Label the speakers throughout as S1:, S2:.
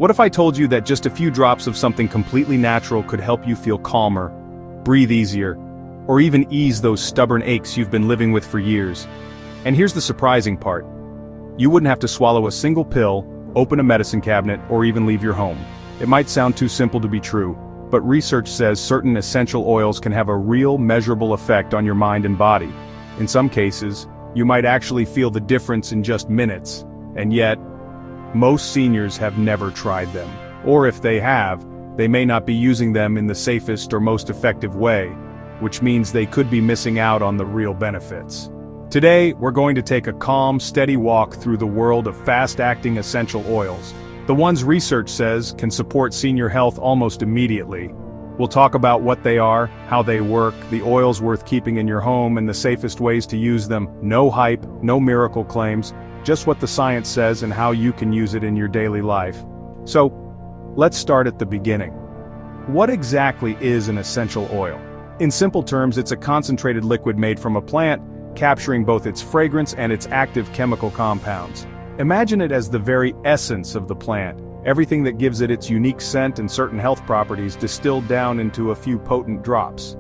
S1: What if I told you that just a few drops of something completely natural could help you feel calmer, breathe easier, or even ease those stubborn aches you've been living with for years? And here's the surprising part. You wouldn't have to swallow a single pill, open a medicine cabinet, or even leave your home. It might sound too simple to be true, but research says certain essential oils can have a real measurable effect on your mind and body. In some cases, you might actually feel the difference in just minutes, and yet, most seniors have never tried them. Or if they have, they may not be using them in the safest or most effective way, which means they could be missing out on the real benefits. Today, we're going to take a calm, steady walk through the world of fast-acting essential oils. The ones research says can support senior health almost immediately. We'll talk about what they are, how they work, the oils worth keeping in your home, and the safest ways to use them. No hype, no miracle claims, just what the science says and how you can use it in your daily life. So, let's start at the beginning. What exactly is an essential oil? In simple terms, it's a concentrated liquid made from a plant, capturing both its fragrance and its active chemical compounds. Imagine it as the very essence of the plant, everything that gives it its unique scent and certain health properties distilled down into a few potent drops.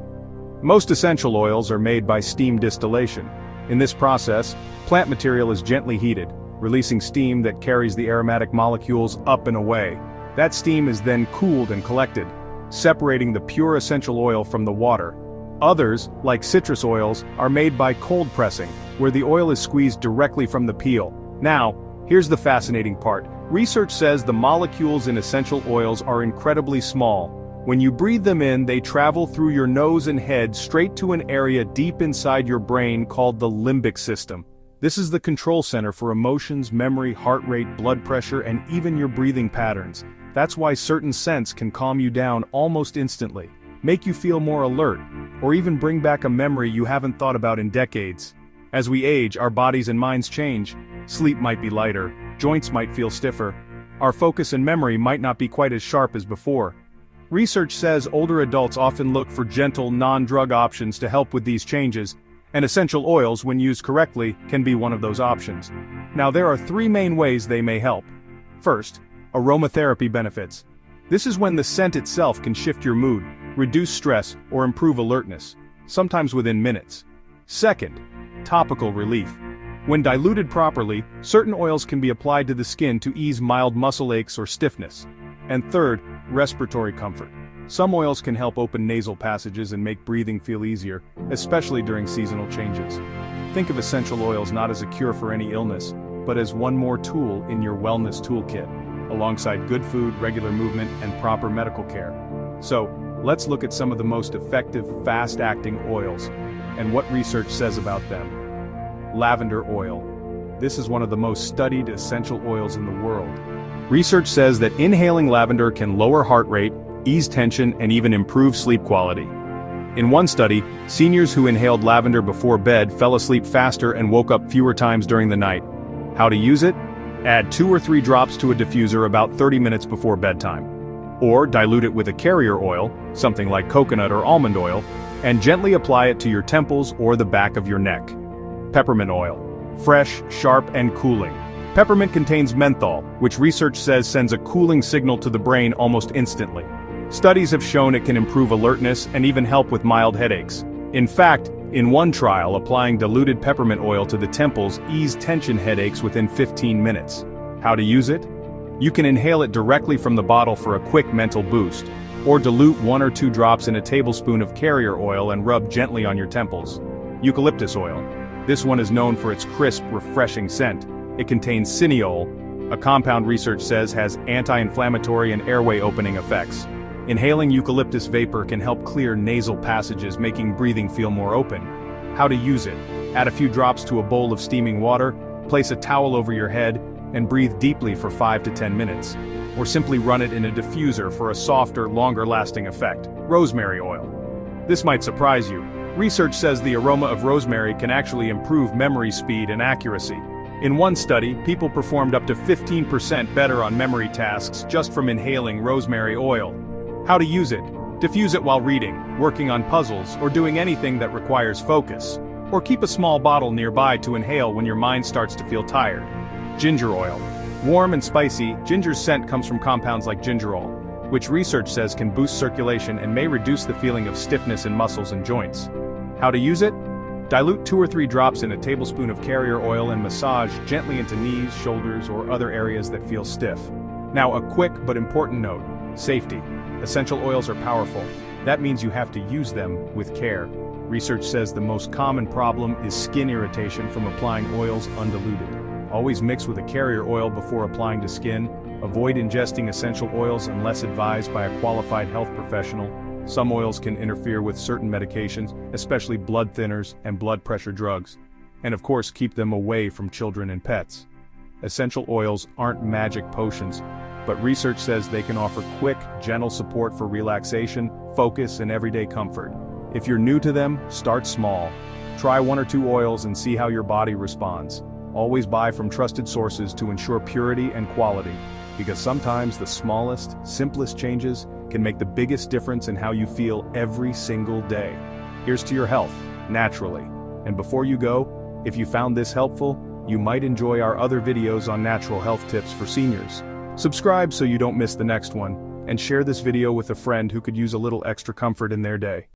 S1: Most essential oils are made by steam distillation. In this process, plant material is gently heated, releasing steam that carries the aromatic molecules up and away. That steam is then cooled and collected, separating the pure essential oil from the water. Others, like citrus oils, are made by cold pressing, where the oil is squeezed directly from the peel. Now, here's the fascinating part. Research says the molecules in essential oils are incredibly small. When you breathe them in, they travel through your nose and head straight to an area deep inside your brain called the limbic system. This is the control center for emotions, memory, heart rate, blood pressure, and even your breathing patterns. That's why certain scents can calm you down almost instantly, make you feel more alert, or even bring back a memory you haven't thought about in decades. As we age, our bodies and minds change. Sleep might be lighter, joints might feel stiffer. Our focus and memory might not be quite as sharp as before. Research says older adults often look for gentle, non-drug options to help with these changes, and essential oils, when used correctly, can be one of those options. Now there are three main ways they may help. First, aromatherapy benefits. This is when the scent itself can shift your mood, reduce stress, or improve alertness, sometimes within minutes. Second, topical relief. When diluted properly, certain oils can be applied to the skin to ease mild muscle aches or stiffness. And third, respiratory comfort. Some oils can help open nasal passages and make breathing feel easier, especially during seasonal changes. Think of essential oils not as a cure for any illness, but as one more tool in your wellness toolkit, alongside good food, regular movement, and proper medical care. So, let's look at some of the most effective, fast-acting oils, and what research says about them. Lavender oil. This is one of the most studied essential oils in the world. Research says that inhaling lavender can lower heart rate, ease tension, and even improve sleep quality. In one study, seniors who inhaled lavender before bed fell asleep faster and woke up fewer times during the night. How to use it? Add 2 or 3 drops to a diffuser about 30 minutes before bedtime. Or dilute it with a carrier oil, something like coconut or almond oil, and gently apply it to your temples or the back of your neck. Peppermint oil. Fresh, sharp, and cooling. Peppermint contains menthol, which research says sends a cooling signal to the brain almost instantly. Studies have shown it can improve alertness and even help with mild headaches. In fact, in one trial, applying diluted peppermint oil to the temples eased tension headaches within 15 minutes. How to use it? You can inhale it directly from the bottle for a quick mental boost, or dilute 1 or 2 drops in a tablespoon of carrier oil and rub gently on your temples. Eucalyptus oil. This one is known for its crisp, refreshing scent. It contains cineol, a compound research says has anti-inflammatory and airway opening effects. Inhaling eucalyptus vapor can help clear nasal passages, making breathing feel more open. How to use it? Add a few drops to a bowl of steaming water, place a towel over your head, and breathe deeply for 5 to 10 minutes. Or simply run it in a diffuser for a softer, longer-lasting effect. Rosemary oil. This might surprise you. Research says the aroma of rosemary can actually improve memory speed and accuracy. In one study, people performed up to 15% better on memory tasks just from inhaling rosemary oil. How to use it? Diffuse it while reading, working on puzzles, or doing anything that requires focus. Or keep a small bottle nearby to inhale when your mind starts to feel tired. Ginger oil. Warm and spicy, ginger's scent comes from compounds like gingerol, which research says can boost circulation and may reduce the feeling of stiffness in muscles and joints. How to use it? Dilute 2 or 3 drops in a tablespoon of carrier oil and massage gently into knees, shoulders, or other areas that feel stiff. Now, a quick but important note: safety. Essential oils are powerful. That means you have to use them with care. Research says the most common problem is skin irritation from applying oils undiluted. Always mix with a carrier oil before applying to skin. Avoid ingesting essential oils unless advised by a qualified health professional. Some oils can interfere with certain medications, especially blood thinners and blood pressure drugs. And of course, keep them away from children and pets. Essential oils aren't magic potions, but research says they can offer quick, gentle support for relaxation, focus, and everyday comfort. If you're new to them, start small. Try 1 or 2 oils and see how your body responds. Always buy from trusted sources to ensure purity and quality, because sometimes the smallest, simplest changes can make the biggest difference in how you feel every single day. Here's to your health, naturally. And before you go, if you found this helpful, you might enjoy our other videos on natural health tips for seniors. Subscribe so you don't miss the next one, and share this video with a friend who could use a little extra comfort in their day.